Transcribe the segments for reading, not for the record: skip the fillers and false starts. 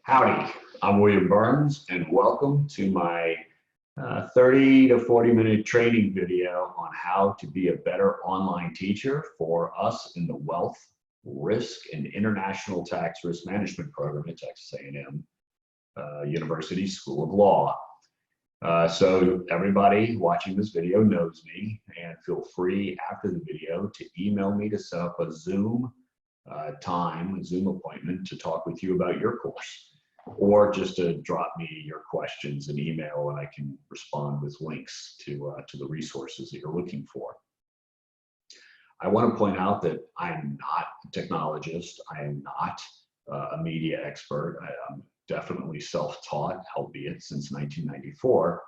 Howdy, I'm William Byrnes, and welcome to my 30 to 40 minute training video on how to be a better online teacher for us in the Wealth, Risk, and International Tax Risk Management program at Texas A&M University School of Law. So everybody watching this video knows me, and feel free after the video to email me to set up a Zoom Zoom appointment to talk with you about your course, or just to drop me your questions in email and I can respond with links to the resources that you're looking for. I want to point out that I am not a technologist. I am not a media expert. I'm definitely self-taught, albeit since 1994.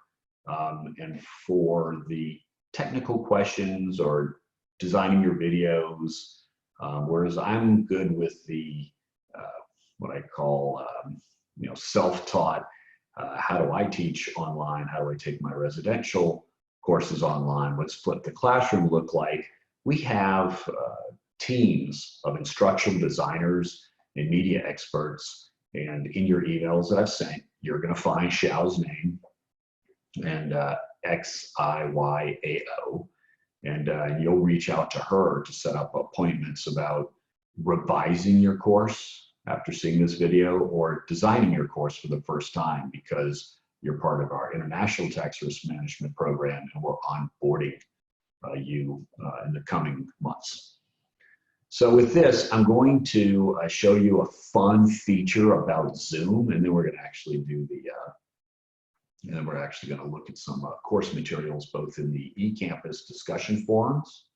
And for the technical questions or designing your videos, whereas I'm good with the what I call self-taught, how do I teach online, how do I take my residential courses online, what's Flip the Classroom look like. We have teams of instructional designers and media experts, and in your emails that I've sent, you're going to find Xiao's name and XIYAO, and you'll reach out to her to set up appointments about revising your course after seeing this video, or designing your course for the first time because you're part of our International Tax Risk Management program and we're onboarding you in the coming months. So with this, I'm going to show you a fun feature about Zoom, and then we're going to actually do and then we're actually going to look at some course materials both in the eCampus discussion forums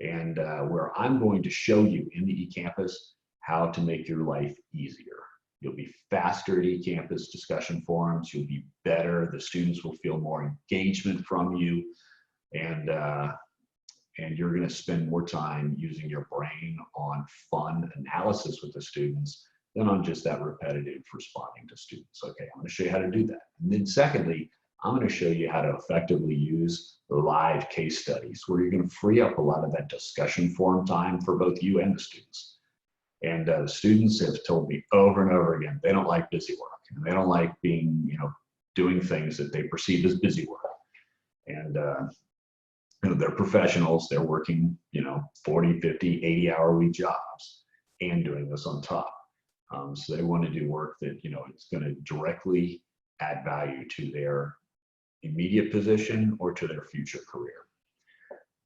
and where I'm going to show you in the eCampus how to make your life easier. You'll be faster at eCampus discussion forums, you'll be better, the students will feel more engagement from you, and you're going to spend more time using your brain on fun analysis with the students than on just that repetitive responding to students. Okay, I'm going to show you how to do that. And then secondly, I'm going to show you how to effectively use live case studies, where you're going to free up a lot of that discussion forum time for both you and the students. And the students have told me over and over again, they don't like busy work, and they don't like being, doing things that they perceive as busy work. And they're professionals, they're working, 40, 50, 80-hour-week jobs and doing this on top. So they want to do work that, it's going to directly add value to their immediate position or to their future career.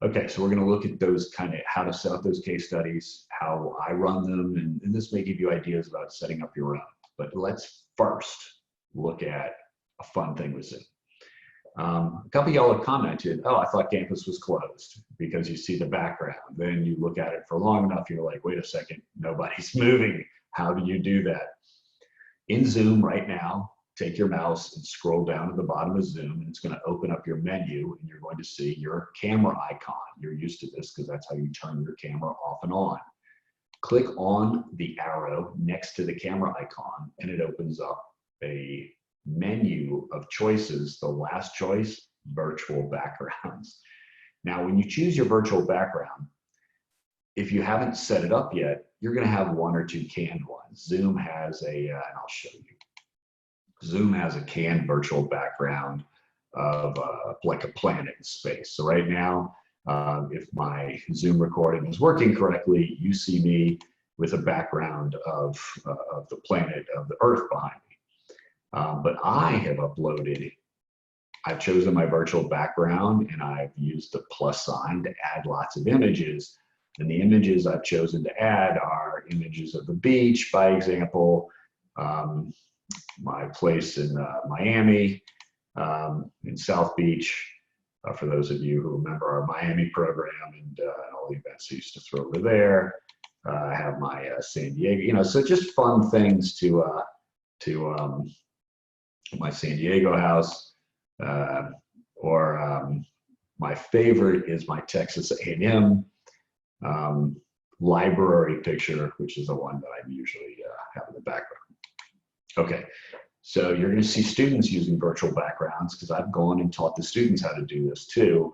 Okay, so we're going to look at those kind of how to set up those case studies, how I run them, and this may give you ideas about setting up your own. But let's first look at a fun thing with Zoom. A couple of y'all have commented, oh, I thought campus was closed, because you see the background. Then you look at it for long enough, you're like, wait a second, nobody's moving. How do you do that? In Zoom right now, take your mouse and scroll down to the bottom of Zoom, and it's going to open up your menu, and you're going to see your camera icon. You're used to this because that's how you turn your camera off and on. Click on the arrow next to the camera icon, and it opens up a menu of choices. The last choice, virtual backgrounds. Now, when you choose your virtual background, if you haven't set it up yet, you're going to have one or two canned ones. Zoom has and I'll show you. Zoom has a canned virtual background of like a planet in space. So right now, if my Zoom recording is working correctly, you see me with a background of the planet of the Earth behind me. But I have I've chosen my virtual background, and I've used the plus sign to add lots of images. And the images I've chosen to add are images of the beach, by example, my place in Miami, in South Beach, for those of you who remember our Miami program and all the events I used to throw over there. I have my San Diego, so just fun things to my San Diego house, or my favorite is my Texas A&M library picture, which is the one that I usually have in the background. Okay, so you're going to see students using virtual backgrounds, because I've gone and taught the students how to do this too.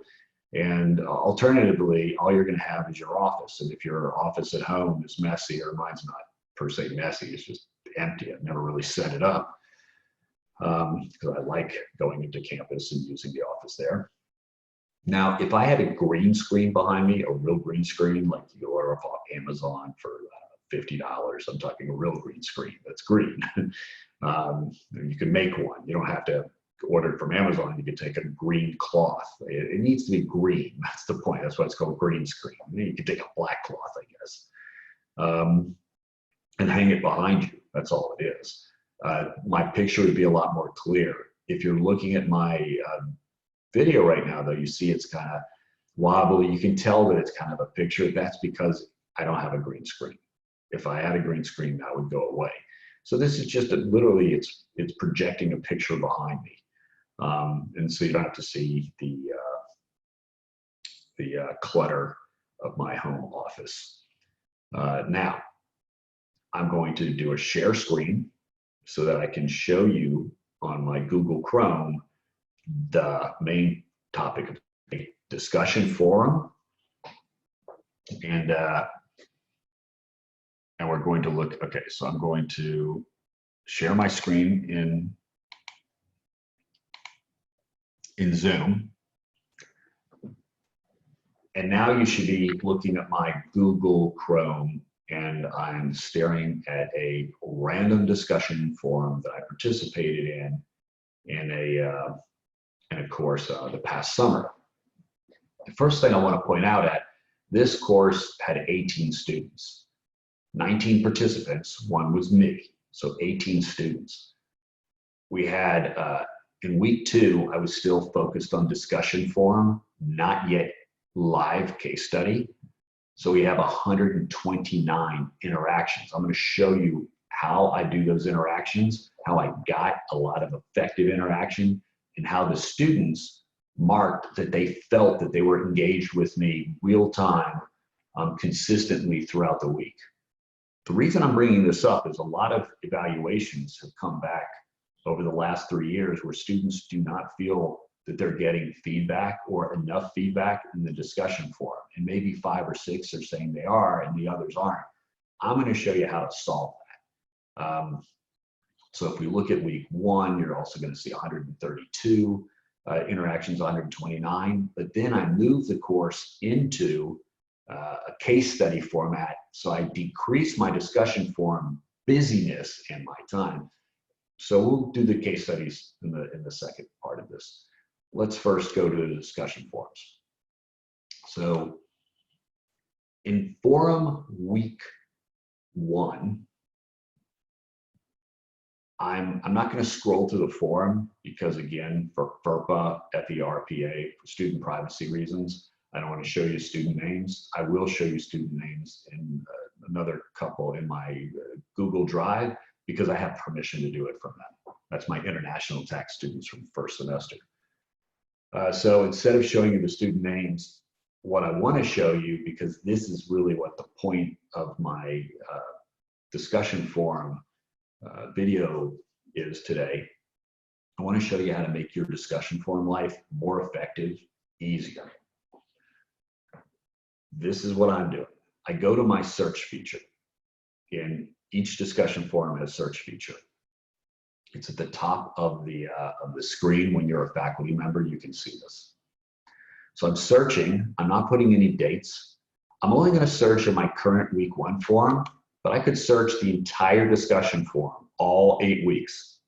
And alternatively, all you're going to have is your office. And if your office at home is messy, or mine's not per se messy, it's just empty. I've never really set it up because I like going into campus and using the office there. Now, if I had a green screen behind me, a real green screen, like you order off Amazon for $50, I'm talking a real green screen that's green. You can make one. You don't have to order it from Amazon. You can take a green cloth. It needs to be green. That's the point. That's why it's called green screen. You can take a black cloth, I guess, and hang it behind you. That's all it is. My picture would be a lot more clear. If you're looking at my video right now, though, you see it's kind of wobbly. You can tell that it's kind of a picture. That's because I don't have a green screen. If I had a green screen, that would go away. So this is just literally, it's projecting a picture behind me. And so you don't have to see the clutter of my home office. Now, I'm going to do a share screen so that I can show you on my Google Chrome the main topic of the discussion forum. And we're going to look, okay, so I'm going to share my screen in Zoom. And now you should be looking at my Google Chrome, and I'm staring at a random discussion forum that I participated in a course the past summer. The first thing I want to point out at, this course had 18 students, 19 participants, one was me, so 18 students. We had, in week 2, I was still focused on discussion forum, not yet live case study. So we have 129 interactions. I'm going to show you how I do those interactions, how I got a lot of effective interaction, and how the students marked that they felt that they were engaged with me real time, consistently throughout the week. The reason I'm bringing this up is a lot of evaluations have come back over the last 3 years where students do not feel that they're getting feedback or enough feedback in the discussion forum. And maybe 5 or 6 are saying they are and the others aren't. I'm going to show you how to solve that. So if we look at week 1, you're also going to see 132 interactions, 129. But then I move the course into a case study format. So I decrease my discussion forum busyness and my time. So we'll do the case studies in the second part of this. Let's first go to the discussion forums. So in forum week 1, I'm not going to scroll through the forum because, again, for FERPA, FERPA, for student privacy reasons, I don't want to show you student names. I will show you student names in another couple in my Google Drive because I have permission to do it from them. That's my international tax students from first semester. So instead of showing you the student names, what I want to show you, because this is really what the point of my discussion forum video is today, I want to show you how to make your discussion forum life more effective, easier. This is what I'm doing. I go to my search feature. In each discussion forum has search feature. It's at the top of the screen. When you're a faculty member, you can see this. So I'm searching. I'm not putting any dates. I'm only going to search in my current week 1 forum, but I could search the entire discussion forum, all 8 weeks.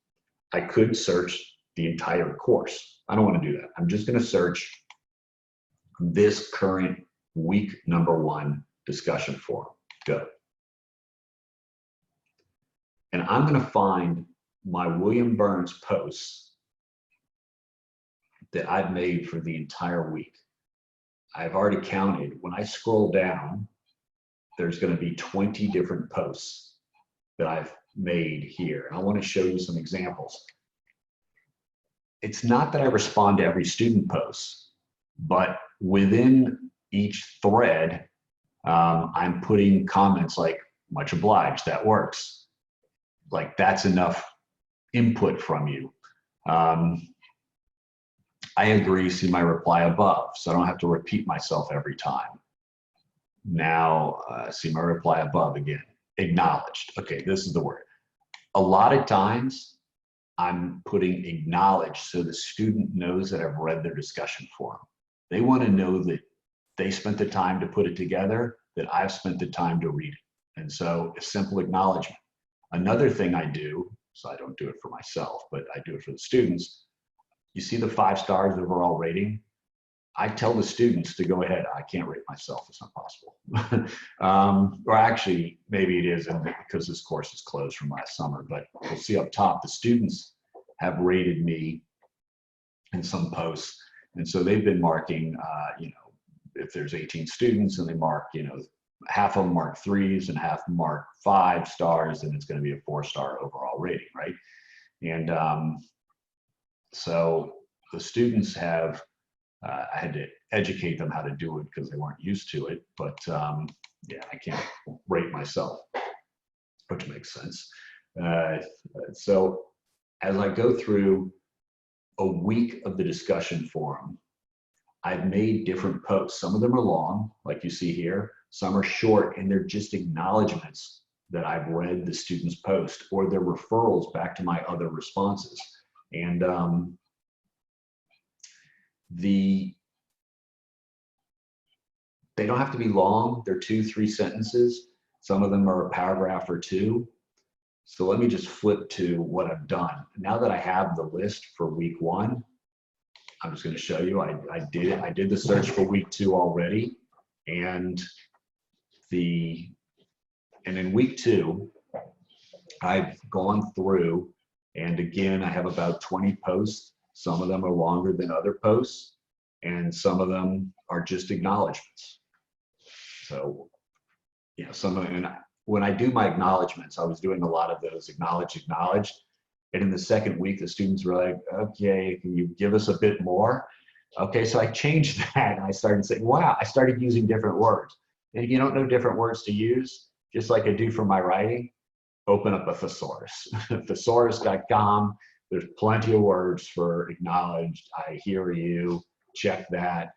I could search the entire course. I don't want to do that. I'm just going to search this current week number 1 discussion forum. Go. And I'm going to find my William Byrnes posts that I've made for the entire week. I've already counted. When I scroll down, there's going to be 20 different posts that I've made here. And I want to show you some examples. It's not that I respond to every student post, but within each thread, I'm putting comments like, much obliged, that works. Like, that's enough input from you. I agree, see my reply above, so I don't have to repeat myself every time. Now, see my reply above again. Acknowledged. Okay, this is the word. A lot of times I'm putting acknowledge so the student knows that I've read their discussion forum. They want to know that they spent the time to put it together, that I've spent the time to read it. And so a simple acknowledgement. Another thing I do, so I don't do it for myself, but I do it for the students. You see the 5 stars overall rating? I tell the students to go ahead. I can't rate myself, it's not possible. Or actually, maybe it is, and because this course is closed from last summer, but you'll see up top, the students have rated me in some posts. And so they've been marking, if there's 18 students and they mark, half of them mark 3s and half mark 5 stars, then it's going to be a 4-star overall rating, right? And so the students have, I had to educate them how to do it because they weren't used to it, but yeah, I can't rate myself, which makes sense. So as I go through a week of the discussion forum, I've made different posts. Some of them are long, like you see here. Some are short, and they're just acknowledgments that I've read the students' post, or they're referrals back to my other responses. And they don't have to be long. They're 2-3 sentences. Some of them are a paragraph or 2. So let me just flip to what I've done. Now that I have the list for week 1, I'm just going to show you. I did the search for week 2 already, and in week 2, I've gone through, and again, I have about 20 posts. Some of them are longer than other posts, and some of them are just acknowledgments. So, and when I do my acknowledgments, I was doing a lot of those acknowledge. And in the second week, the students were like, okay, can you give us a bit more? Okay, so I changed that, and I started saying, wow, I started using different words. And if you don't know different words to use, just like I do for my writing, open up a thesaurus, thesaurus.com. There's plenty of words for acknowledged, I hear you, check that,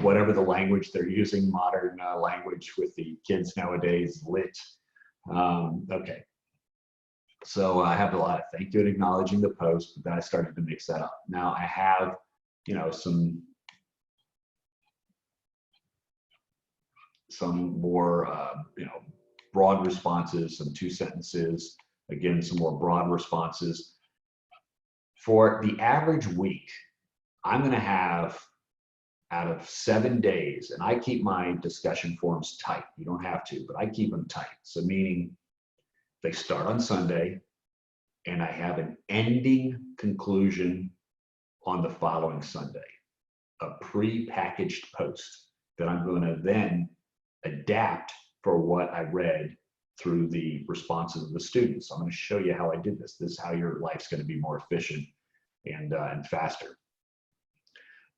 whatever the language they're using, modern language with the kids nowadays, lit. Okay. So I have a lot of thank you and acknowledging the post, but then I started to mix that up. Now I have, some more, broad responses, some 2 sentences, again, some more broad responses. For the average week, I'm going to have, out of 7 days, and I keep my discussion forums tight. You don't have to, but I keep them tight. So meaning they start on Sunday, and I have an ending conclusion on the following Sunday, a pre-packaged post that I'm going to then adapt for what I read through the responses of the students. I'm going to show you how I did this. This is how your life's going to be more efficient and faster.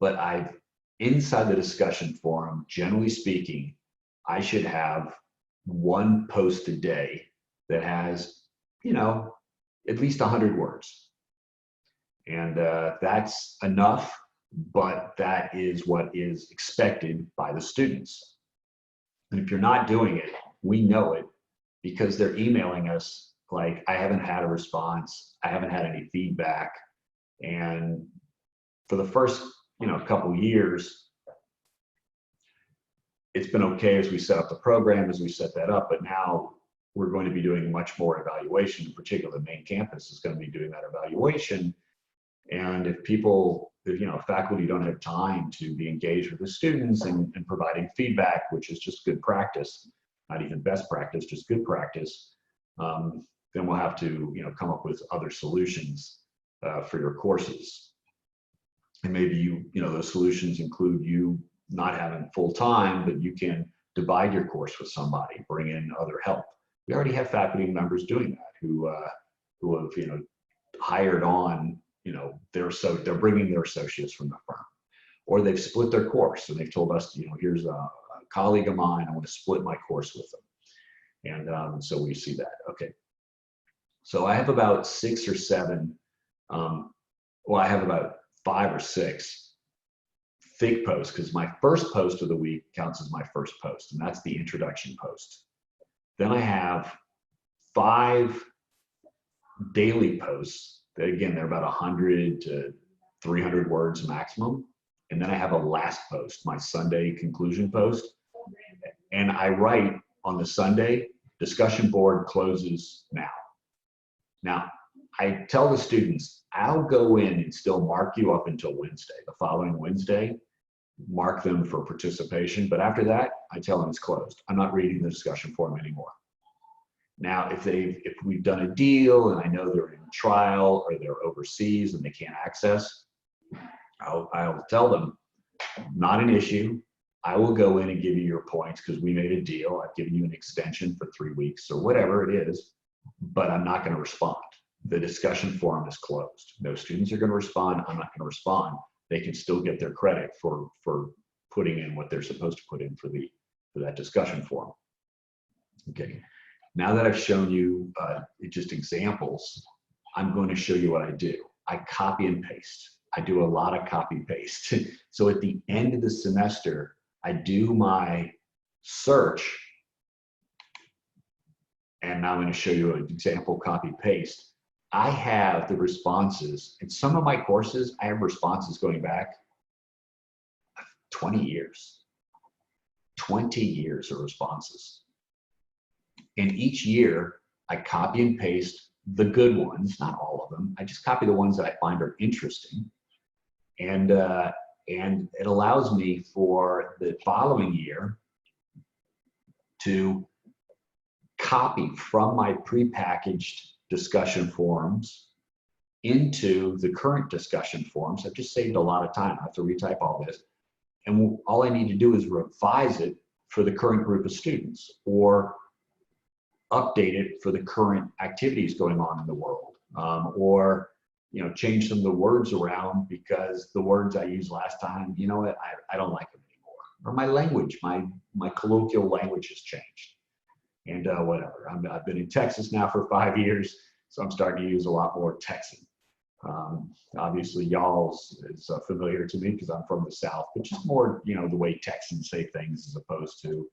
But inside the discussion forum, generally speaking, I should have 1 post a day that has, at least 100 words. And that's enough, but that is what is expected by the students. And if you're not doing it, we know it because they're emailing us like, I haven't had a response, I haven't had any feedback. And for the first, couple years, it's been okay as we set up the program, as we set that up, but now we're going to be doing much more evaluation. In particular, the main campus is going to be doing that evaluation. And if faculty don't have time to be engaged with the students and providing feedback, which is just good practice, not even best practice, just good practice, then we'll have to, come up with other solutions for your courses. And maybe those solutions include you not having full time, but you can divide your course with somebody, bring in other help. We already have faculty members doing that who have hired on, they're bringing their associates from the firm, or they've split their course and they've told us, here's a colleague of mine, I want to split my course with them. And so we see that. Okay. So I have about 6 or 7, I have about 5 or 6 thick posts, because my first post of the week counts as my first post, and that's the introduction post. Then I have 5 daily posts. Again, they're about 100 to 300 words maximum. And then I have a last post, my Sunday conclusion post. And I write on the Sunday, discussion board closes now. Now, I tell the students, I'll go in and still mark you up until Wednesday. The following Wednesday, mark them for participation. But after that, I tell them it's closed. I'm not reading the discussion forum anymore. Now, if we've done a deal and I know they're in trial or they're overseas and they can't access, I'll tell them, not an issue. I will go in and give you your points because we made a deal. I've given you an extension for 3 weeks or whatever it is, but I'm not going to respond. The discussion forum is closed. No students are going to respond. I'm not going to respond. They can still get their credit for putting in what they're supposed to put in for that discussion forum. Okay. Now that I've shown you just examples, I'm going to show you what I do. I copy and paste. I do a lot of copy paste. So at the end of the semester, I do my search, and now I'm going to show you an example copy paste. I have the responses. In some of my courses, I have responses going back 20 years. 20 years of responses. And each year, I copy and paste the good ones, not all of them. I just copy the ones that I find are interesting. And it allows me for the following year to copy from my prepackaged discussion forums into the current discussion forums. I've just saved a lot of time. I have to retype all this. And all I need to do is revise it for the current group of students or update it for the current activities going on in the world, or change some of the words around because the words I used last time, you know what, I don't like them anymore. Or my language, my colloquial language has changed. And whatever, I've been in Texas now for 5 years, so I'm starting to use a lot more Texan. Obviously, y'all's is familiar to me because I'm from the South, but just more, the way Texans say things as opposed to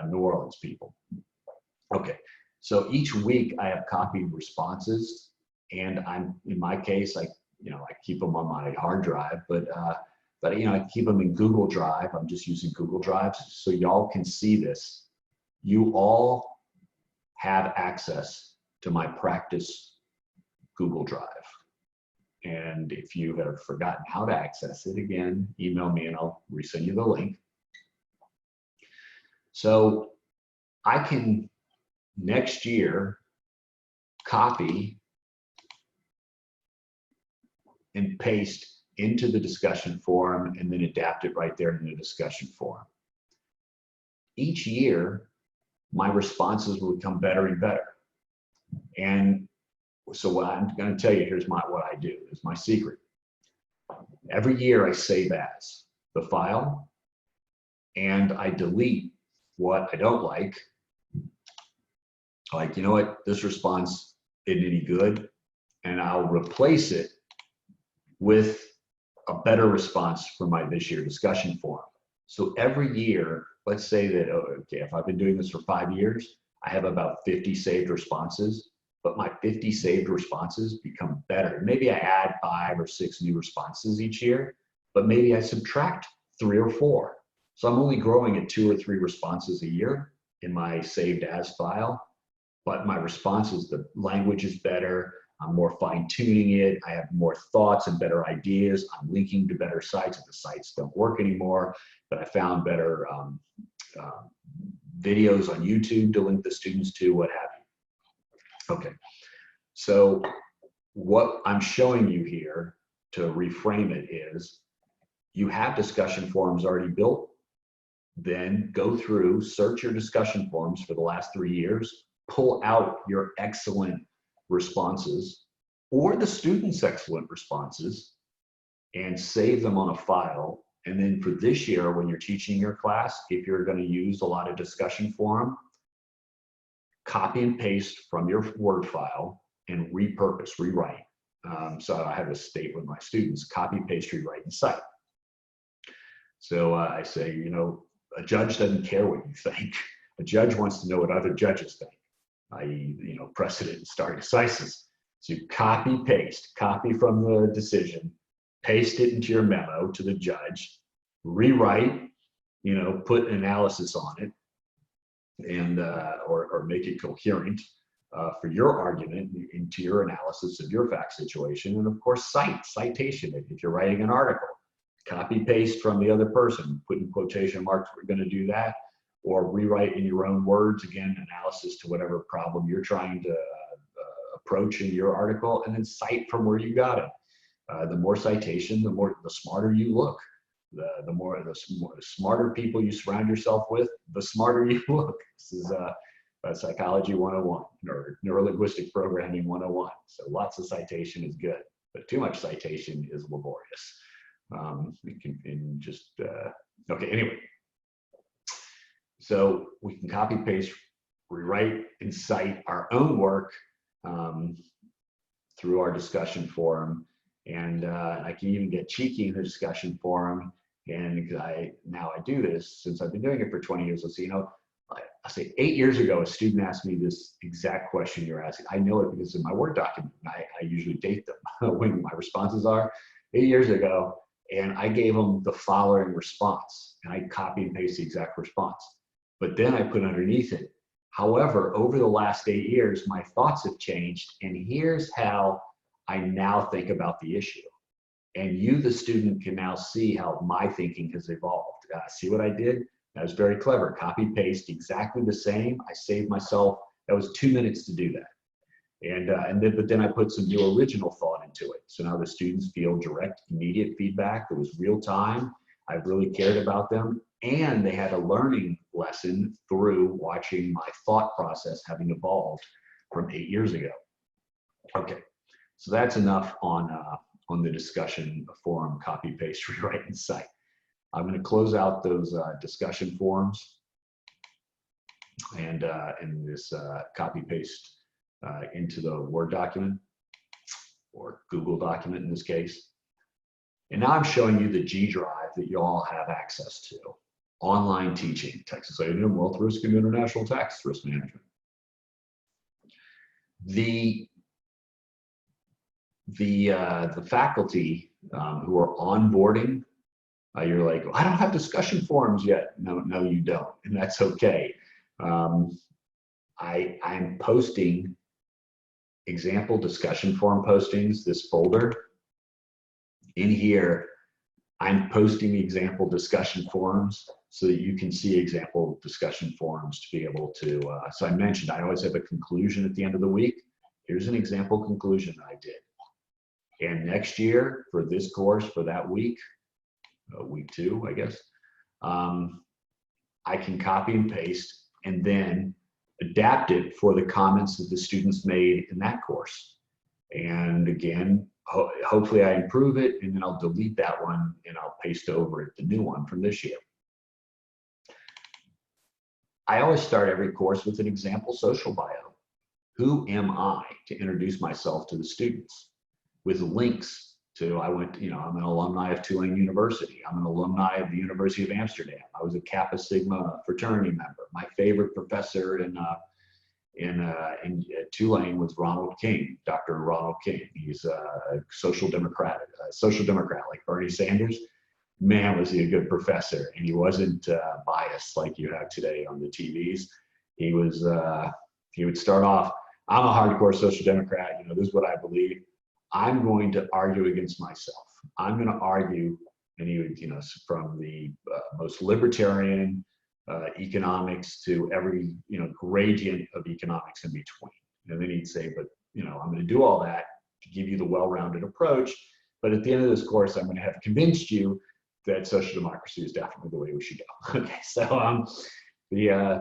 New Orleans people. Okay, so each week I have copied responses, and in my case, I keep them on my hard drive, but I keep them in Google Drive. I'm just using Google Drive, so y'all can see this. You all have access to my practice Google Drive. And if you have forgotten how to access it, again, email me and I'll resend you the link. So I can next year copy and paste into the discussion forum and then adapt it right there in the discussion forum. Each year, my responses will become better and better. And so what I'm going to tell you, here's what I do, is my secret. Every year I save as the file, and I delete what I don't like. Like, you know what, this response isn't any good, and I'll replace it with a better response for my this year discussion forum. So every year, let's say that, okay, if I've been doing this for 5 years, I have about 50 saved responses, but my 50 saved responses become better. Maybe I add 5 or 6 new responses each year, but maybe I subtract 3 or 4. So I'm only growing at 2 or 3 responses a year in my saved as file, but my responses, the language is better. I'm more fine-tuning it. I have more thoughts and better ideas. I'm linking to better sites if the sites don't work anymore, but I found better videos on YouTube to link the students to, what have you. Okay, so what I'm showing you here to reframe it is you have discussion forums already built. Then go through, search your discussion forums for the last 3 years, pull out your excellent responses or the students' excellent responses and save them on a file. And then for this year, when you're teaching your class, if you're going to use a lot of discussion forum, copy and paste from your Word file and repurpose, rewrite. So I have a state with my students, copy, paste, rewrite, and cite. So I say, a judge doesn't care what you think. A judge wants to know what other judges think, i.e., precedent and stare decisis. So you copy from the decision, paste it into your memo to the judge, rewrite, put analysis on it, and or make it coherent for your argument into your analysis of your fact situation, and of course citation. If you're writing an article, copy paste from the other person, put in quotation marks, we're going to do that, or rewrite in your own words, again, analysis to whatever problem you're trying to approach in your article, and then cite from where you got it. The more citation, the smarter you look. The smarter people you surround yourself with, the smarter you look. This is Psychology 101 or Neurolinguistic Programming 101. So lots of citation is good, but too much citation is laborious. Okay, anyway. So we can copy paste, rewrite, and cite our own work through our discussion forum. And I can even get cheeky in the discussion forum. And because I do this since I've been doing it for 20 years. Let's see, I say 8 years ago, a student asked me this exact question you're asking. I know it because in my Word document, I usually date them when my responses are 8 years ago. And I gave them the following response, and I copy and paste the exact response. But then I put underneath it, however, over the last 8 years, my thoughts have changed, and here's how I now think about the issue. And you, the student, can now see how my thinking has evolved. See what I did? That was very clever. Copy, paste, exactly the same. I saved myself, that was 2 minutes to do that. But then I put some new original thought into it. So now the students feel direct, immediate feedback. It was real time. I really cared about them. And they had a learning lesson through watching my thought process having evolved from 8 years ago. Okay, so that's enough on the discussion forum, copy, paste, rewrite, and cite. I'm going to close out those discussion forums and this copy, paste into the Word document or Google document in this case. And now I'm showing you the G drive that you all have access to. Online teaching, Texas A&M Wealth Risk and International Tax Risk Management. The faculty who are onboarding, you're like, I don't have discussion forums yet. No, you don't, and that's okay. I'm posting example discussion forum postings, this folder. In here, I'm posting example discussion forums so that you can see example discussion forums to be able to, so I mentioned I always have a conclusion at the end of the week. Here's an example conclusion I did. And next year for this course, for that week, week 2, I guess, I can copy and paste and then adapt it for the comments that the students made in that course. And again, hopefully I improve it, and then I'll delete that one and I'll paste over it the new one from this year. I always start every course with an example social bio. Who am I, to introduce myself to the students with links to, I'm an alumni of Tulane University. I'm an alumni of the University of Amsterdam. I was a Kappa Sigma fraternity member. My favorite professor in Tulane was Ronald King, Dr. Ronald King. He's a social democrat like Bernie Sanders. Man, was he a good professor, and he wasn't biased like you have today on the TVs. He was, he would start off, I'm a hardcore social democrat, this is what I believe. I'm going to argue against myself. I'm going to argue, and he would, from the most libertarian economics to every, gradient of economics in between. And then he'd say, but, I'm going to do all that to give you the well-rounded approach. But at the end of this course, I'm going to have convinced you that social democracy is definitely the way we should go. Okay, so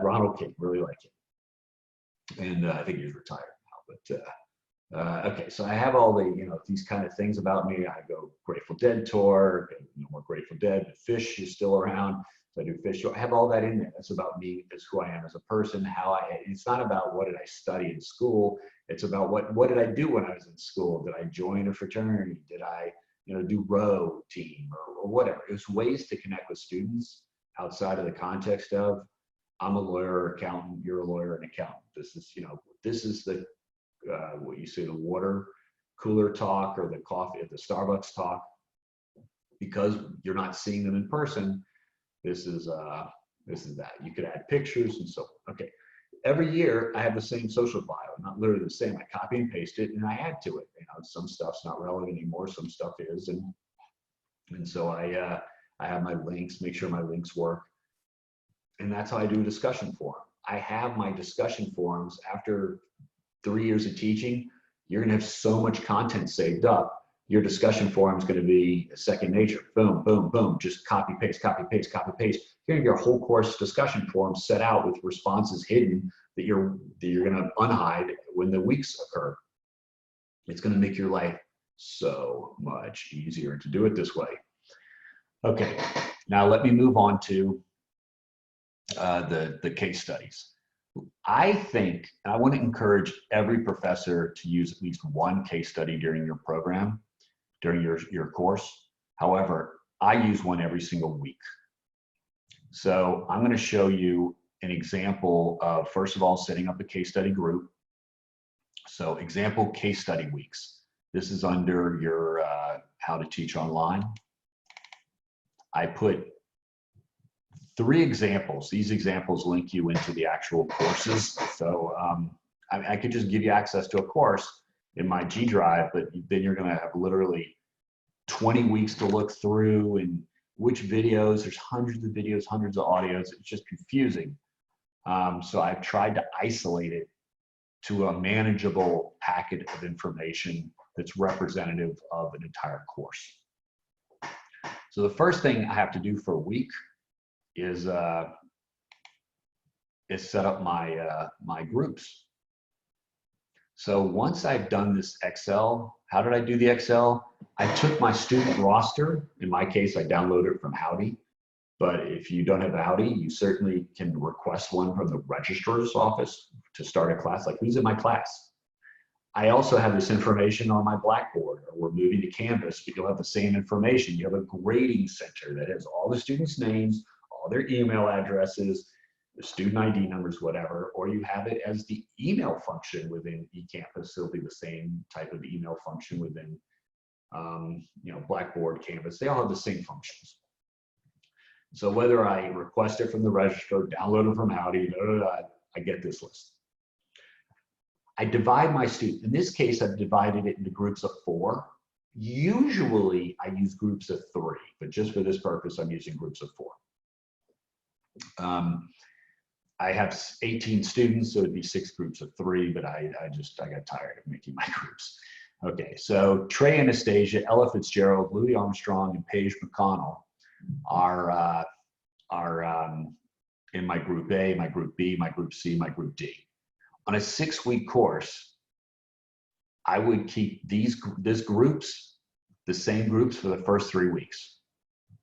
Ronald King, really like him. And I think he's retired now, but okay, so I have all the, these kind of things about me. I go Grateful Dead tour, no more Grateful Dead, but Fish is still around. So I do Fish tour. I have all that in there. That's about me, as who I am as a person, it's not about what did I study in school. It's about what did I do when I was in school? Did I join a fraternity? Did I, do row team or whatever? It was ways to connect with students outside of the context of, I'm a lawyer, accountant, you're a lawyer and accountant. This is, this is the what you say, the water cooler talk or the coffee at the Starbucks talk, because you're not seeing them in person. This is that. You could add pictures and so on. Okay. Every year I have the same social bio, not literally the same. I copy and paste it and I add to it. You know, some stuff's not relevant anymore, some stuff is, and so I have my links, make sure my links work, and that's how I do a discussion forum. I have my discussion forums. After 3 years of teaching, you're gonna have so much content saved up. Your discussion forum is going to be second nature. Boom, boom, boom. Just copy, paste, copy, paste, copy, paste. You're going to get your whole course discussion forum set out with responses hidden that you're going to unhide when the weeks occur. It's going to make your life so much easier to do it this way. Okay, now let me move on to the case studies. I think, and I want to encourage every professor to use at least one case study during your program, during your course. However, I use one every single week. So I'm going to show you an example of, first of all, setting up a case study group. So example case study weeks. This is under your how to teach online. I put 3 examples. These examples link you into the actual courses. So I could just give you access to a course in my G Drive, but then you're going to have literally 20 weeks to look through, and which videos, there's hundreds of videos, hundreds of audios. It's just confusing. So I've tried to isolate it to a manageable packet of information that's representative of an entire course. So the first thing I have to do for a week is set up my groups. So once I've done this Excel, how did I do the Excel? I took my student roster. In my case, I downloaded it from Howdy. But if you don't have a Howdy, you certainly can request one from the registrar's office to start a class, like who's in my class. I also have this information on my Blackboard, or we're moving to Canvas, but you'll have the same information. You have a grading center that has all the students' names, all their email addresses, the student ID numbers, whatever, or you have it as the email function within eCampus. It'll be the same type of email function within Blackboard, Canvas. They all have the same functions. So whether I request it from the registrar, download it from Howdy, I get this list. I divide my students. In this case, I've divided it into groups of 4. Usually I use groups of 3, but just for this purpose, I'm using groups of 4. I have 18 students, so it'd be 6 groups of 3, but I got tired of making my groups. Okay, so Trey Anastasia, Ella Fitzgerald, Louis Armstrong, and Paige McConnell are in my group A, my group B, my group C, my group D. On a 6-week course, I would keep these groups, the same groups for the first 3 weeks.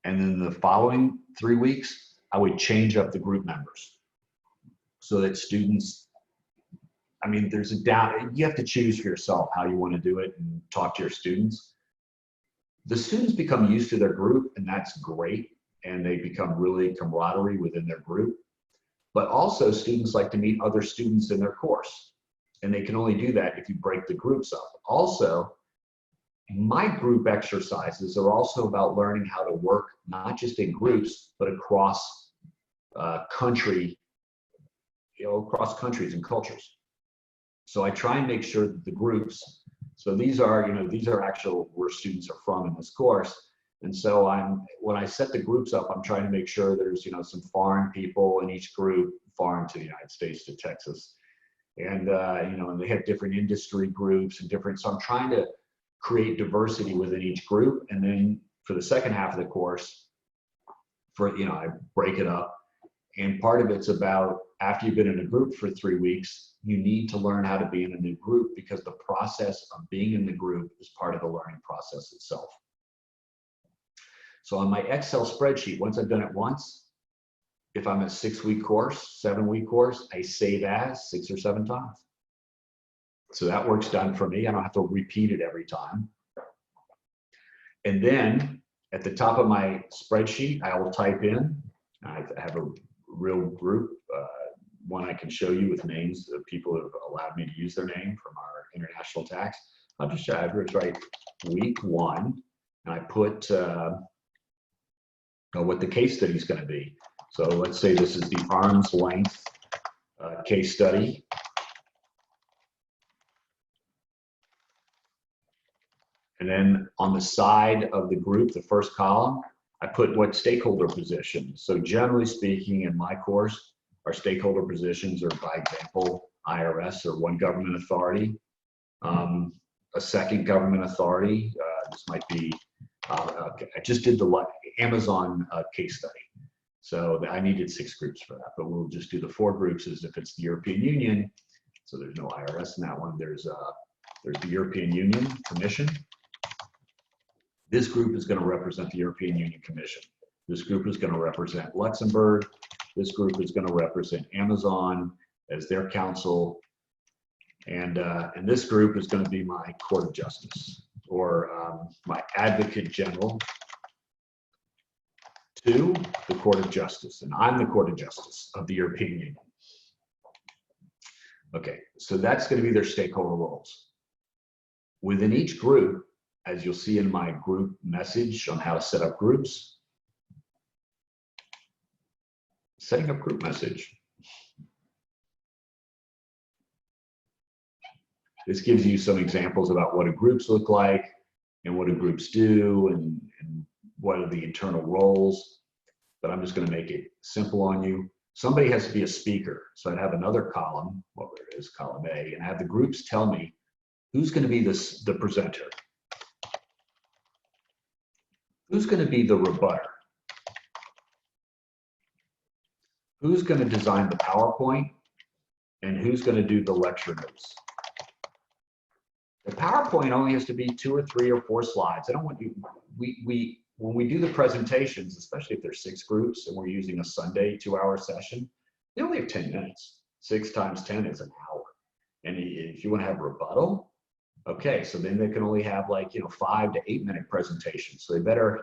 And then the following 3 weeks, I would change up the group members so that students, I mean, there's a doubt, you have to choose for yourself how you want to do it and talk to your students. The students become used to their group, and that's great. And they become really camaraderie within their group. But also students like to meet other students in their course. And they can only do that if you break the groups up. Also, my group exercises are also about learning how to work, not just in groups, but across country, across countries and cultures. So I try and make sure that the groups, so these are actual where students are from in this course. And so when I set the groups up, I'm trying to make sure there's, some foreign people in each group, foreign to the United States, to Texas. And, and they have different industry groups and different, so I'm trying to create diversity within each group. And then for the second half of the course, I break it up. And part of it's about, after you've been in a group for 3 weeks, you need to learn how to be in a new group, because the process of being in the group is part of the learning process itself. So on my Excel spreadsheet, once I've done it once, if I'm a 6-week course, 7-week course, I save as 6 or 7 times. So that work's done for me. I don't have to repeat it every time. And then at the top of my spreadsheet, I will type in, I have a real group, one I can show you with names of people who have allowed me to use their name from our international tax. I'll just write week 1, and I put what the case study is going to be. So let's say this is the arm's length case study. And then on the side of the group, the first column, I put what stakeholder position. So generally speaking, in my course, our stakeholder positions are, by example, IRS or one government authority, a second government authority. This might be, I just did the Amazon case study. So I needed 6 groups for that, but we'll just do the 4 groups as if it's the European Union. So there's no IRS in that one. There's the European Union Commission. This group is going to represent the European Union Commission. This group is going to represent Luxembourg. This group is going to represent Amazon as their counsel. And this group is going to be my Court of Justice, or my Advocate General to the Court of Justice. And I'm the Court of Justice of the European Union. Okay, so that's going to be their stakeholder roles. Within each group, as you'll see in my group message on how to set up groups, setting up group message. This gives you some examples about what do groups look like and what do groups do and what are the internal roles, but I'm just going to make it simple on you. Somebody has to be a speaker. So I'd have another column, well, there it is, column A, and have the groups tell me who's going to be the presenter. Who's going to be the rebutter? Who's going to design the PowerPoint? And who's going to do the lecture notes? The PowerPoint only has to be 2 or 3 or 4 slides. I don't want you, when we do the presentations, especially if there's 6 groups and we're using a Sunday 2-hour session, they only have 10 minutes. 6 times 10 is an hour. And if you want to have rebuttal, okay, so then they can only have 5 to 8 minute presentations. So they better,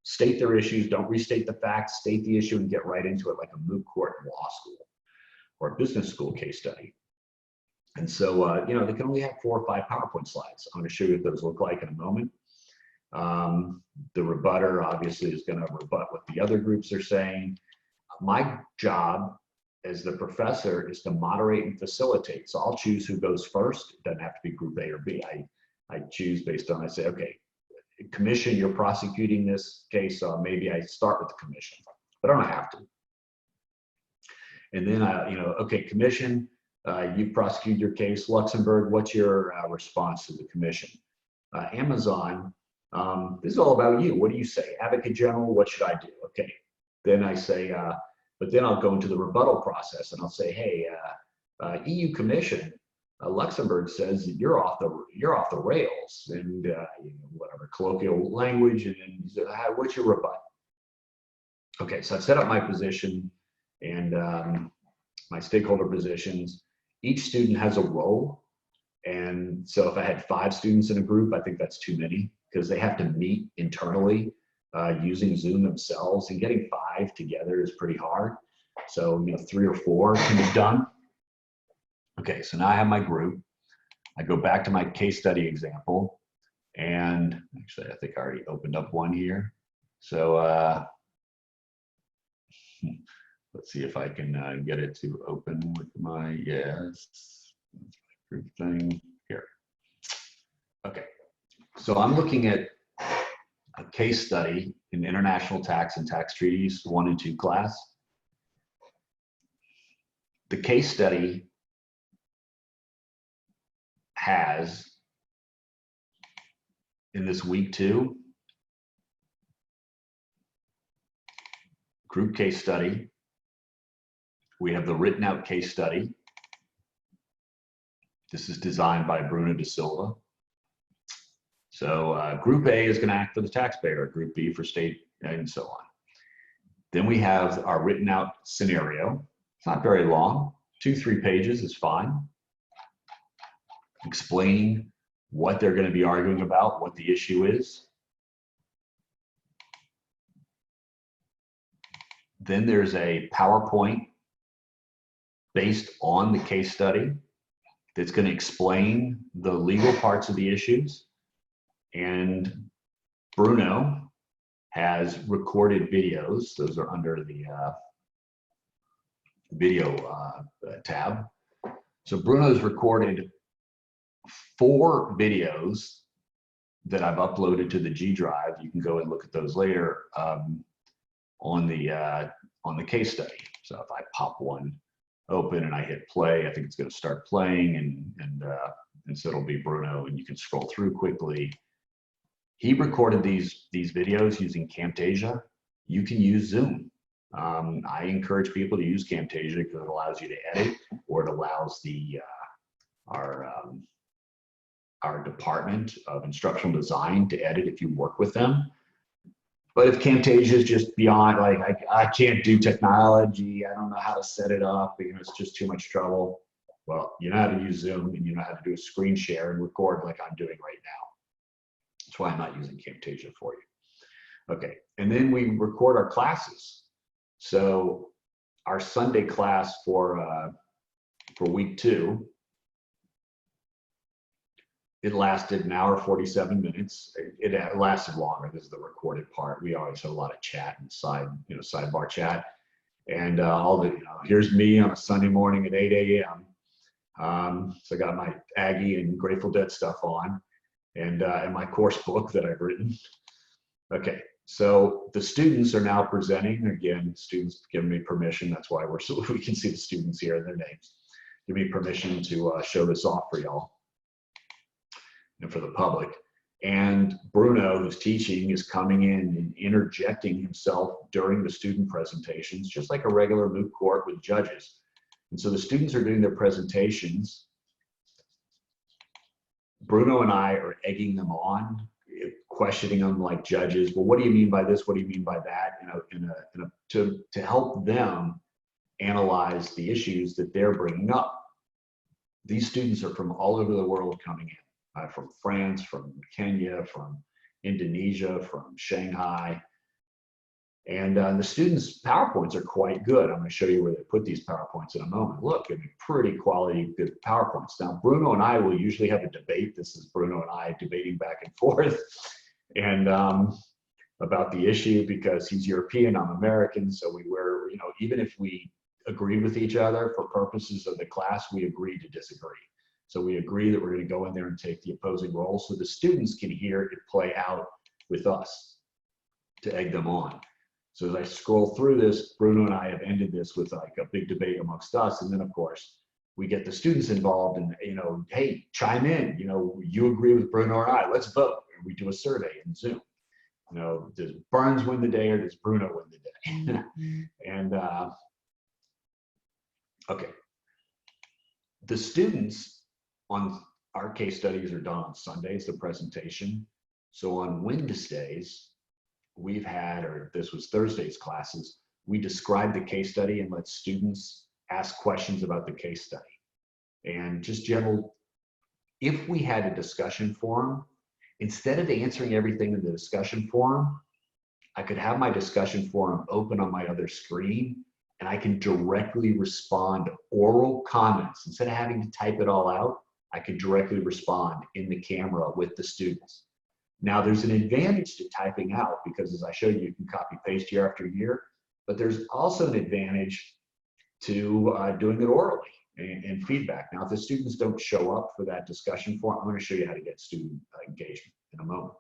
state their issues, don't restate the facts, state the issue and get right into it like a moot court in law school or a business school case study. And so, they can only have 4 or 5 PowerPoint slides. I'm going to show you what those look like in a moment. The rebutter obviously is going to rebut what the other groups are saying. My job as the professor is to moderate and facilitate. So I'll choose who goes first. It doesn't have to be group A or B. I choose based on, I say, okay, commission, you're prosecuting this case, so maybe I start with the commission, but I don't have to. And then, okay, commission, you prosecute your case. Luxembourg, what's your response to the commission? Amazon, this is all about you. What do you say? Advocate General, what should I do? Okay, then I say, but then I'll go into the rebuttal process and I'll say, hey, EU Commission, Luxembourg says that you're off the rails, and whatever colloquial language, and then what's your rebut? Okay, so I've set up my position and my stakeholder positions. Each student has a role, and so if I had 5 students in a group, I think that's too many because they have to meet internally using Zoom themselves, and getting 5 together is pretty hard. So 3 or 4 can be done. Okay, so now I have my group. I go back to my case study example, and actually I think I already opened up one here. So let's see if I can get it to open with my, yes, group thing here. Okay, so I'm looking at a case study in International Tax and Tax Treaties 1 and 2 class. The case study has, in this week 2, group case study. We have the written out case study. This is designed by Bruno da Silva. So group A is going to act for the taxpayer, group B for state, and so on. Then we have our written out scenario. It's not very long, 2-3 pages is fine. Explaining what they're going to be arguing about, what the issue is. Then there's a PowerPoint based on the case study. that's going to explain the legal parts of the issues. And Bruno has recorded videos. Those are under the video tab. So Bruno's recorded 4 videos that I've uploaded to the G Drive. You can go and look at those later on the case study. So if I pop one open and I hit play, I think it's going to start playing, and so it'll be Bruno, and you can scroll through quickly. He recorded these videos using Camtasia. You can use Zoom. I encourage people to use Camtasia because it allows you to edit, or it allows our department of instructional design to edit if you work with them. But if Camtasia is just beyond, like, I can't do technology, I don't know how to set it up, it's just too much trouble. Well, you know how to use Zoom, and you know how to do a screen share and record like I'm doing right now. That's why I'm not using Camtasia for you. Okay, and then we record our classes. So our Sunday class for week 2, it lasted 1 hour 47 minutes. It lasted longer. This is the recorded part. We always have a lot of chat and sidebar chat. And here's me on a Sunday morning at 8 a.m. So I got my Aggie and Grateful Dead stuff on, and my course book that I've written. Okay, so the students are now presenting. Again, students give me permission. That's why we can see the students here and their names. Give me permission to show this off for y'all and for the public. And Bruno, who's teaching, is coming in and interjecting himself during the student presentations, just like a regular moot court with judges. And so the students are doing their presentations. Bruno and I are egging them on, questioning them like judges. Well, what do you mean by this? What do you mean by that? To help them analyze the issues that they're bringing up. These students are from all over the world coming in. From France, from Kenya, from Indonesia, from Shanghai. And the students' PowerPoints are quite good. I'm going to show you where they put these PowerPoints in a moment. Look, I mean, pretty quality, good PowerPoints. Now, Bruno and I will usually have a debate. This is Bruno and I debating back and forth and about the issue, because he's European, I'm American. So we're, even if we agree with each other for purposes of the class, we agree to disagree. So we agree that we're going to go in there and take the opposing role so the students can hear it play out with us to egg them on. So as I scroll through this, Bruno and I have ended this with like a big debate amongst us. And then of course, we get the students involved and, hey, chime in, you agree with Bruno or I, let's vote. And we do a survey in Zoom. Does Byrnes win the day or does Bruno win the day? And okay, the students on our case studies are done on Sundays, the presentation. So on Wednesdays, we've had, or this was Thursday's classes, we describe the case study and let students ask questions about the case study. And just general, if we had a discussion forum, instead of answering everything in the discussion forum, I could have my discussion forum open on my other screen, and I can directly respond to oral comments. Instead of having to type it all out, I could directly respond in the camera with the students. Now, there's an advantage to typing out because, as I showed you, you can copy paste year after year, but there's also an advantage to doing it orally and feedback. Now, if the students don't show up for that discussion forum, I'm going to show you how to get student engagement in a moment.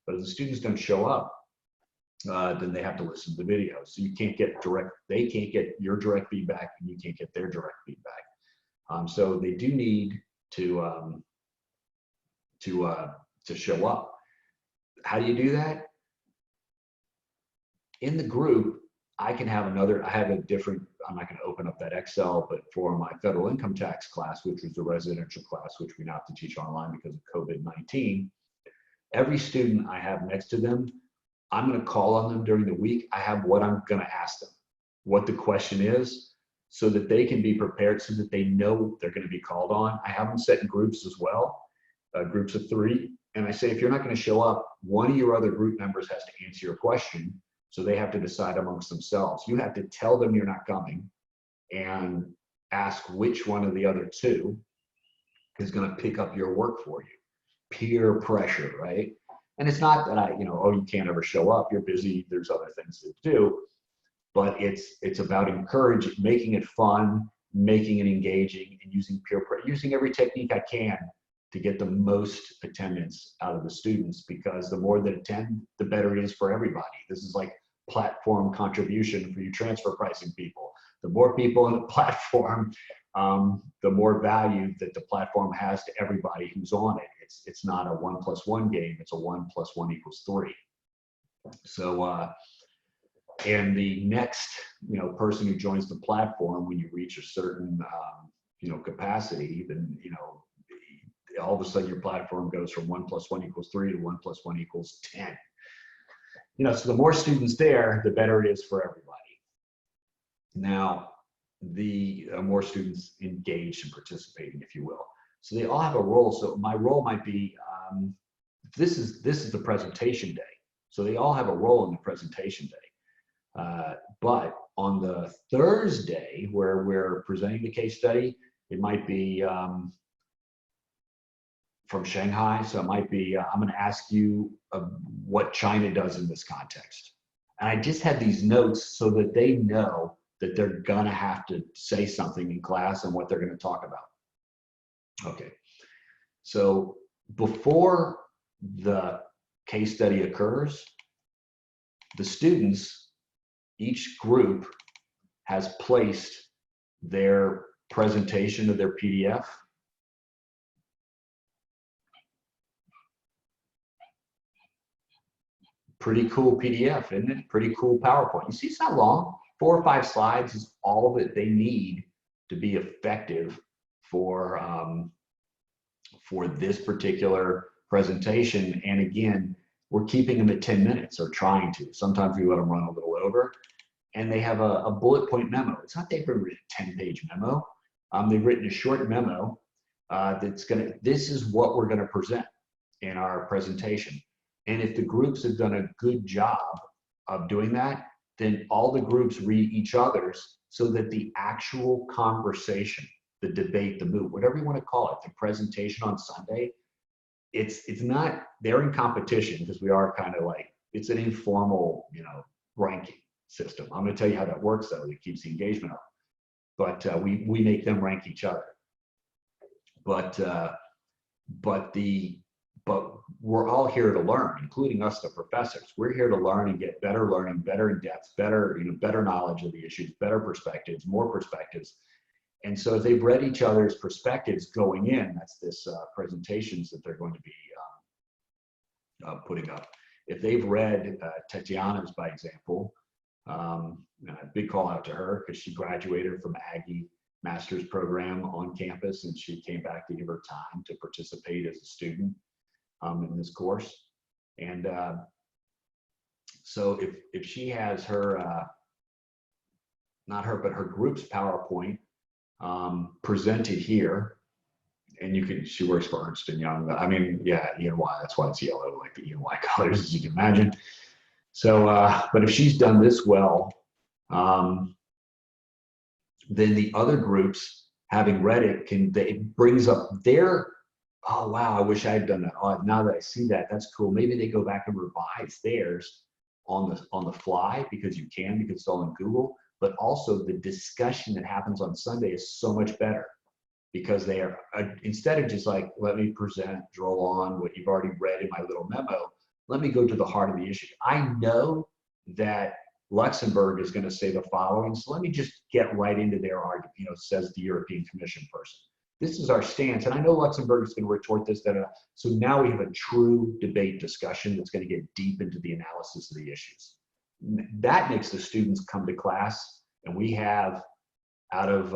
But if the students don't show up, then they have to listen to the video. So you can't get they can't get your direct feedback and you can't get their direct feedback. So they do need to show up. How do you do that? In the group, I can have I have a different, I'm not going to open up that Excel, but for my federal income tax class, which was the residential class, which we now have to teach online because of COVID-19, every student I have next to them, I'm going to call on them during the week. I have what I'm going to ask them, what the question is, so that they can be prepared, so that they know they're going to be called on. I have them set in groups as well, groups of 3. And I say, if you're not going to show up, one of your other group members has to answer your question. So they have to decide amongst themselves. You have to tell them you're not coming and ask which one of the other 2 is going to pick up your work for you. Peer pressure, right? And it's not that oh, you can't ever show up. You're busy. There's other things to do. But it's about encouraging, making it fun, making it engaging, and using peer pressure, using every technique I can to get the most attendance out of the students, because the more that attend, the better it is for everybody. This is like platform contribution for you transfer pricing people. The more people in the platform, the more value that the platform has to everybody who's on it. It's not a 1 + 1 game. It's a 1 + 1 = 3. So, and the next, person who joins the platform, when you reach a certain, capacity, then, all of a sudden your platform goes from 1 + 1 = 3 to 1 + 1 = 10. So the more students there, the better it is for everybody. Now, the more students engaged and participating, if you will. So they all have a role. So my role might be, this is the presentation day. So they all have a role in the presentation day. But on the Thursday, where we're presenting the case study, it might be from Shanghai. So it might be, I'm going to ask you what China does in this context. And I just had these notes so that they know that they're going to have to say something in class and what they're going to talk about. Okay. So before the case study occurs, the students, each group has placed their presentation of their PDF pretty cool PDF, isn't it? Pretty cool PowerPoint. You see, it's not long. 4 or 5 slides is all that they need to be effective for this particular presentation. And again, we're keeping them at 10 minutes, or trying to. Sometimes we let them run a little over. And they have a bullet point memo. It's not they've written a 10-page memo. They've written a short memo this is what we're gonna present in our presentation. And if the groups have done a good job of doing that, then all the groups read each other's, so that the actual conversation, the debate, the moot, whatever you want to call it, the presentation on Sunday, it's not, they're in competition, because we are kind of like, it's an informal, ranking system. I'm going to tell you how that works, though. It keeps the engagement up. But we make them rank each other. But we're all here to learn, including us, the professors. We're here to learn and get better learning, better in depth, better, better knowledge of the issues, better perspectives, more perspectives. And so if they've read each other's perspectives going in, that's this presentations that they're going to be putting up. If they've read Tatiana's, by example, a big call out to her, because she graduated from Aggie master's program on campus, and she came back to give her time to participate as a student in this course. And so if she has her, not her, but her group's PowerPoint presented here, and she works for Ernst & Young. I mean, yeah, E&Y, that's why it's yellow, like the E&Y colors, as you can imagine. So, but if she's done this well, then the other groups, having read it, it brings up their, oh wow, I wish I had done that. Oh, now that I see that, that's cool. Maybe they go back and revise theirs on the fly, because you can, because it's all in Google. But also the discussion that happens on Sunday is so much better, because they are, instead of just like, let me present, draw on what you've already read in my little memo, let me go to the heart of the issue. I know that Luxembourg is going to say the following, so let me just get right into their argument, says the European Commission person. This is our stance, and I know Luxembourg is going to retort this, so now we have a true debate discussion that's going to get deep into the analysis of the issues. That makes the students come to class, and we have, out of,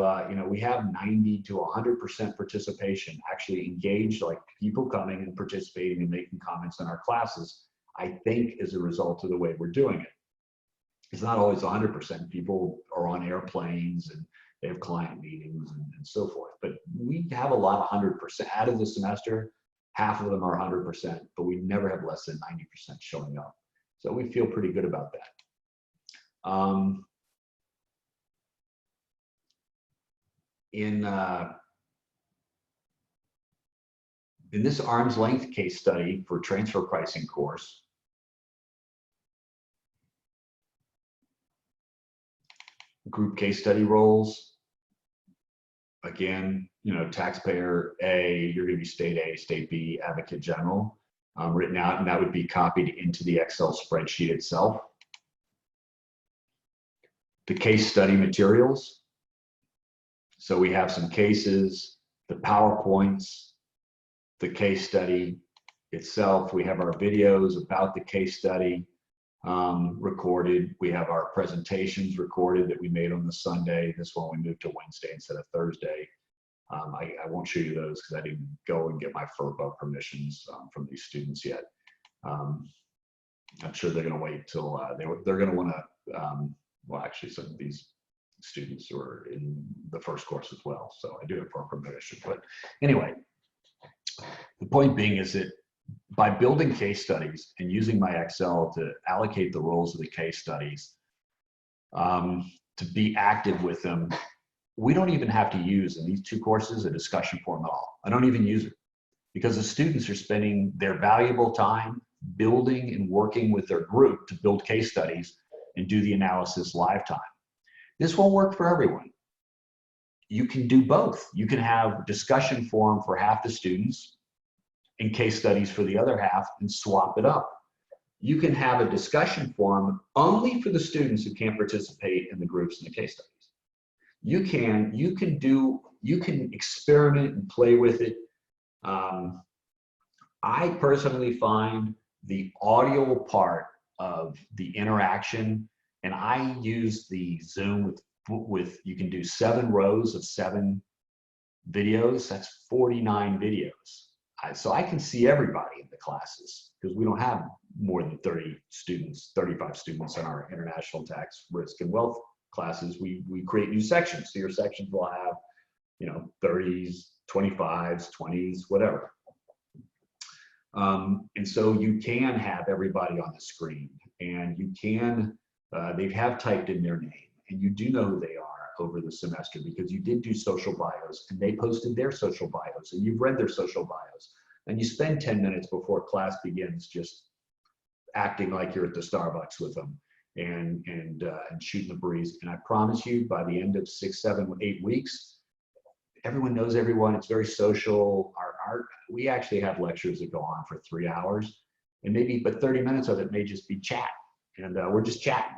we have 90 to 100% participation, actually engaged, like people coming and participating and making comments in our classes, I think, as a result of the way we're doing it. It's not always 100%. People are on airplanes and they have client meetings and so forth. But we have a lot of 100%. Out of the semester, half of them are 100%, but we never have less than 90% showing up. So we feel pretty good about that. In this arm's length case study for transfer pricing course, group case study roles, again, you know, taxpayer A, you're going to be state A, state B, advocate general, written out, and that would be copied into the Excel spreadsheet itself. The case study materials. So we have some cases, the PowerPoints, the case study itself. We have our videos about the case study recorded. We have our presentations recorded that we made on the Sunday. This one we moved to Wednesday instead of Thursday. I won't show you those because I didn't go and get my FERPA permissions from these students yet. I'm sure they're going to wait till they're going to want to, well, actually, some of these students who are in the first course as well. So I do have FERPA permission. But anyway, the point being is that by building case studies and using my Excel to allocate the roles of the case studies, to be active with them, we don't even have to use in these two courses a discussion forum at all. I don't even use it because the students are spending their valuable time building and working with their group to build case studies and do the analysis live time. This won't work for everyone. You can do both. You can have discussion forum for half the students and case studies for the other half and swap it up. You can have a discussion forum only for the students who can't participate in the groups and the case studies. You can experiment and play with it. I personally find the audio part of the interaction, and I use the Zoom with you can do 7 rows of 7 videos. That's 49 videos. So I can see everybody in the classes because we don't have more than 30 students, 35 students in our international tax, risk, and wealth classes. We create new sections. So your sections will have, you know, 30s, 25s, 20s, whatever. And so you can have everybody on the screen, and you can, they have typed in their name, and you do know who they are over the semester because you did do social bios and they posted their social bios and you've read their social bios, and you spend 10 minutes before class begins just acting like you're at the Starbucks with them and shooting the breeze. And I promise you, by the end of 6, 7, 8 weeks, everyone knows everyone. It's very social. We actually have lectures that go on for 3 hours, and but 30 minutes of it may just be chat, and we're just chatting,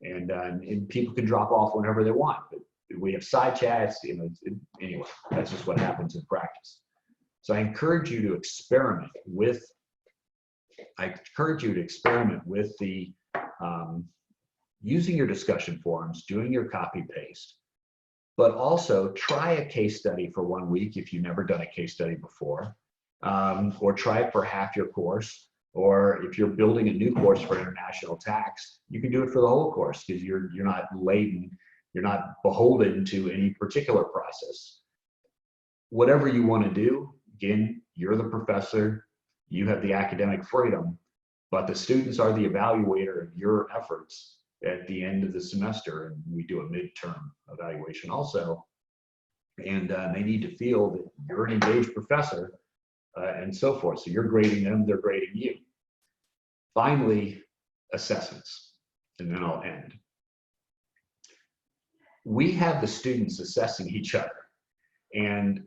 and people can drop off whenever they want. But we have side chats. You know, anyway, that's just what happens in practice. So I encourage you to experiment with. The using your discussion forums, doing your copy paste. But also try a case study for 1 week if you've never done a case study before, or try it for half your course. Or if you're building a new course for international tax, you can do it for the whole course because you're not laden, you're not beholden to any particular process. Whatever you want to do, again, you're the professor, you have the academic freedom, but the students are the evaluator of your efforts at the end of the semester, and we do a midterm evaluation also, and they need to feel that you're an engaged professor and so forth. So you're grading them, they're grading you. Finally, assessments, and then I'll end. We have the students assessing each other, and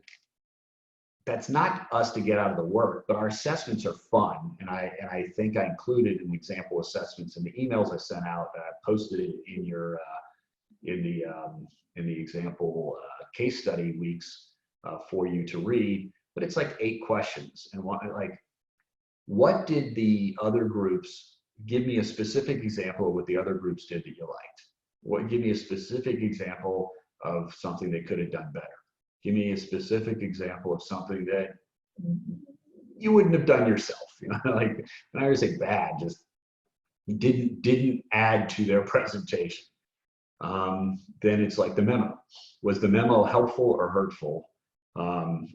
that's not us to get out of the work, but our assessments are fun. And I think I included an example assessments in the emails I sent out. I posted it in your in the example case study weeks for you to read. But it's like 8 questions, and what did the other groups give me a specific example of what the other groups did that you liked? Give me a specific example of something they could have done better. Give me a specific example of something that you wouldn't have done yourself. You know, like, and I always say bad, just didn't add to their presentation. Then it's like the memo. Was the memo helpful or hurtful,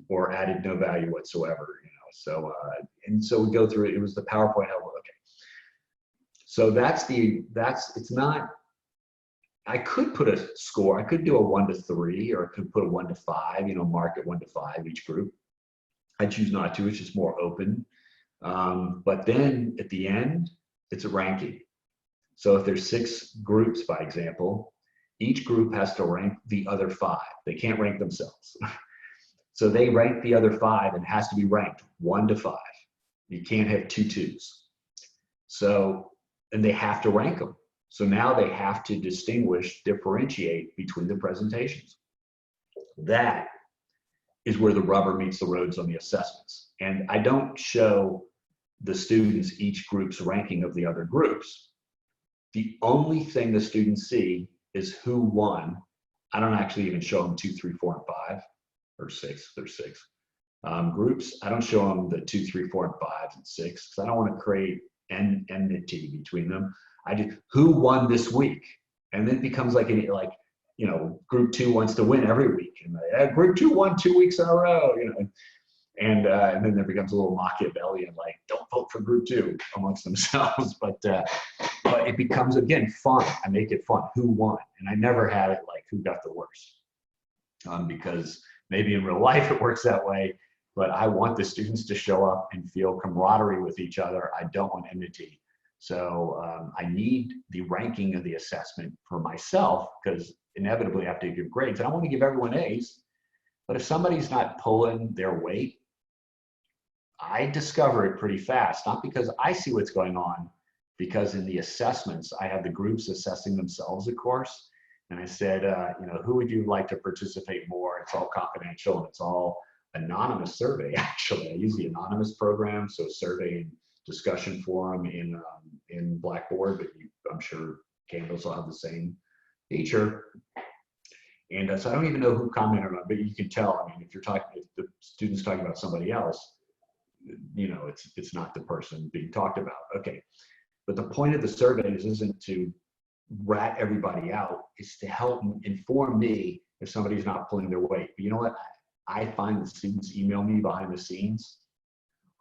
or added no value whatsoever? You know, so and so we go through it. It was the PowerPoint. Okay, so it's not. I could put a score. I could do a 1 to 3, or I could put a 1 to 5. You know, mark it 1 to 5 each group. I choose not to, it's just more open. But then at the end, it's a ranking. So if there's 6 groups, by example, each group has to rank the other 5. They can't rank themselves. So they rank the other 5 and it has to be ranked 1 to 5. You can't have 2 2s. So, and they have to rank them. So now they have to distinguish, differentiate between the presentations. That is where the rubber meets the roads on the assessments. And I don't show the students each group's ranking of the other groups. The only thing the students see is who won. I don't actually even show them 2, 3, 4, and 5, or 6. There's 6 groups. I don't show them the 2, 3, 4, and 5 and 6 because I don't want to create enmity between them. I do who won this week, and then it becomes like you know, group 2 wants to win every week, and group 2 won 2 weeks in a row, you know, and then there becomes a little Machiavellian, like, don't vote for group 2 amongst themselves, but it becomes, again, fun. I make it fun. Who won? And I never had it like who got the worst, because maybe in real life it works that way, but I want the students to show up and feel camaraderie with each other. I don't want enmity. So I need the ranking of the assessment for myself, because inevitably I have to give grades. And I want to give everyone A's, but if somebody's not pulling their weight, I discover it pretty fast, not because I see what's going on, because in the assessments, I have the groups assessing themselves, of course. And I said, you know, who would you like to participate more? It's all confidential and it's all anonymous survey, actually. I use the anonymous program, so survey and discussion forum in Blackboard, but I'm sure Canvas will have the same feature. And so I don't even know who commented on it, but you can tell. I mean, if the student's talking about somebody else, you know, it's not the person being talked about. Okay, but the point of the surveys isn't to rat everybody out. It's to help inform me if somebody's not pulling their weight. But you know what? I find the students email me behind the scenes.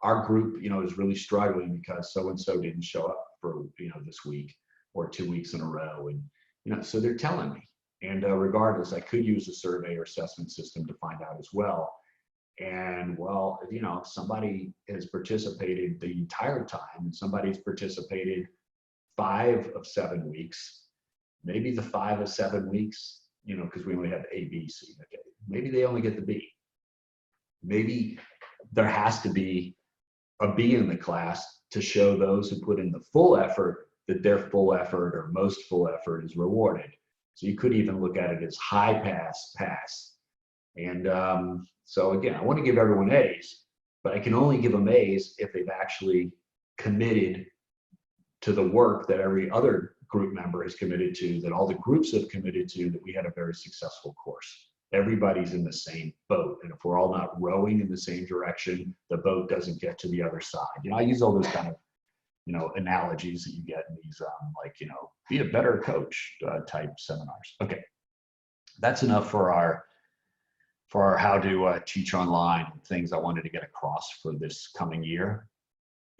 Our group, you know, is really struggling because so-and-so didn't show up for, you know, this week or 2 weeks in a row. And, you know, so they're telling me. And regardless, I could use a survey or assessment system to find out as well. And well, you know, somebody has participated the entire time and somebody's participated 5 of 7 weeks, maybe the 5 of 7 weeks, you know, because we only have A, B, C. Okay, maybe they only get the B. Maybe there has to be a B in the class to show those who put in the full effort that their full effort or most full effort is rewarded. So you could even look at it as high pass, pass. And so again, I want to give everyone A's, but I can only give them A's if they've actually committed to the work that every other group member has committed to, that all the groups have committed to, that we had a very successful course. Everybody's in the same boat. And if we're all not rowing in the same direction, the boat doesn't get to the other side. You know, I use all those kind of, you know, analogies that you get in these, like, you know, be a better coach type seminars. Okay, that's enough for our how to teach online and things I wanted to get across for this coming year.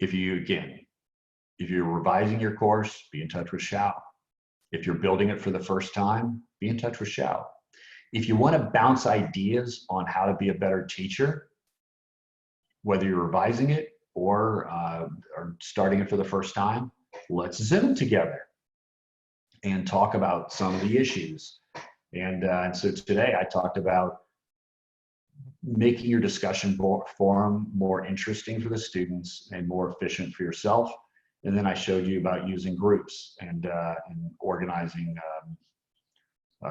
If you're revising your course, be in touch with Xiao. If you're building it for the first time, be in touch with Xiao. If you want to bounce ideas on how to be a better teacher, whether you're revising it or starting it for the first time, let's Zoom together and talk about some of the issues. And so today I talked about making your discussion forum more interesting for the students and more efficient for yourself. And then I showed you about using groups and organizing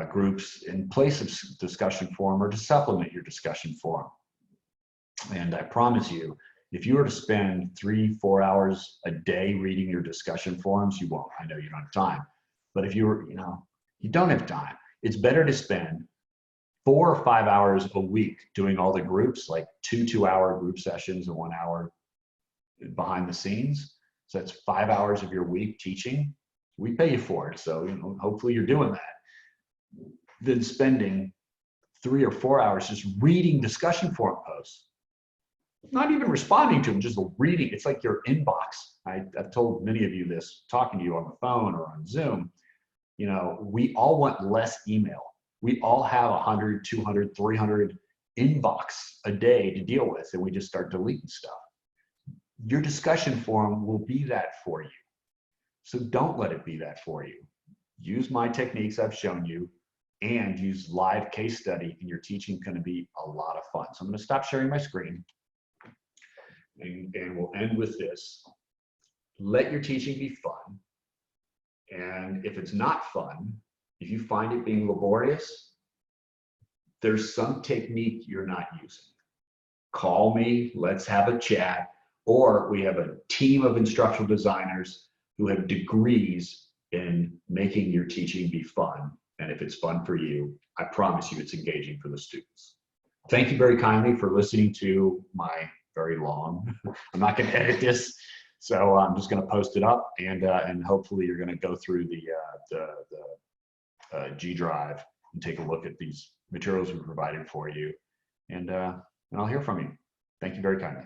groups in place of discussion forum or to supplement your discussion forum. And I promise you, if you were to spend 3-4 hours a day reading your discussion forums, you won't. I know you don't have time. But if you were, you know, you don't have time, it's better to spend 4 or 5 hours a week doing all the groups, like 2 2-hour group sessions and 1 hour behind the scenes. So that's 5 hours of your week teaching. We pay you for it. So, you know, hopefully you're doing that. Than spending 3 or 4 hours just reading discussion forum posts. Not even responding to them, just reading. It's like your inbox. I've told many of you this, talking to you on the phone or on Zoom. You know, we all want less email. We all have 100, 200, 300 inbox a day to deal with, and we just start deleting stuff. Your discussion forum will be that for you. So don't let it be that for you. Use my techniques I've shown you, and use live case study, and your teaching is going to be a lot of fun. So I'm going to stop sharing my screen, and we'll end with this. Let your teaching be fun. And if it's not fun, if you find it being laborious, there's some technique you're not using. Call me, let's have a chat, or we have a team of instructional designers who have degrees in making your teaching be fun. And if it's fun for you, I promise you it's engaging for the students. Thank you very kindly for listening to my very long, I'm not going to edit this, so I'm just going to post it up, and hopefully you're going to go through the G Drive and take a look at these materials we provided for you, and I'll hear from you. Thank you very kindly.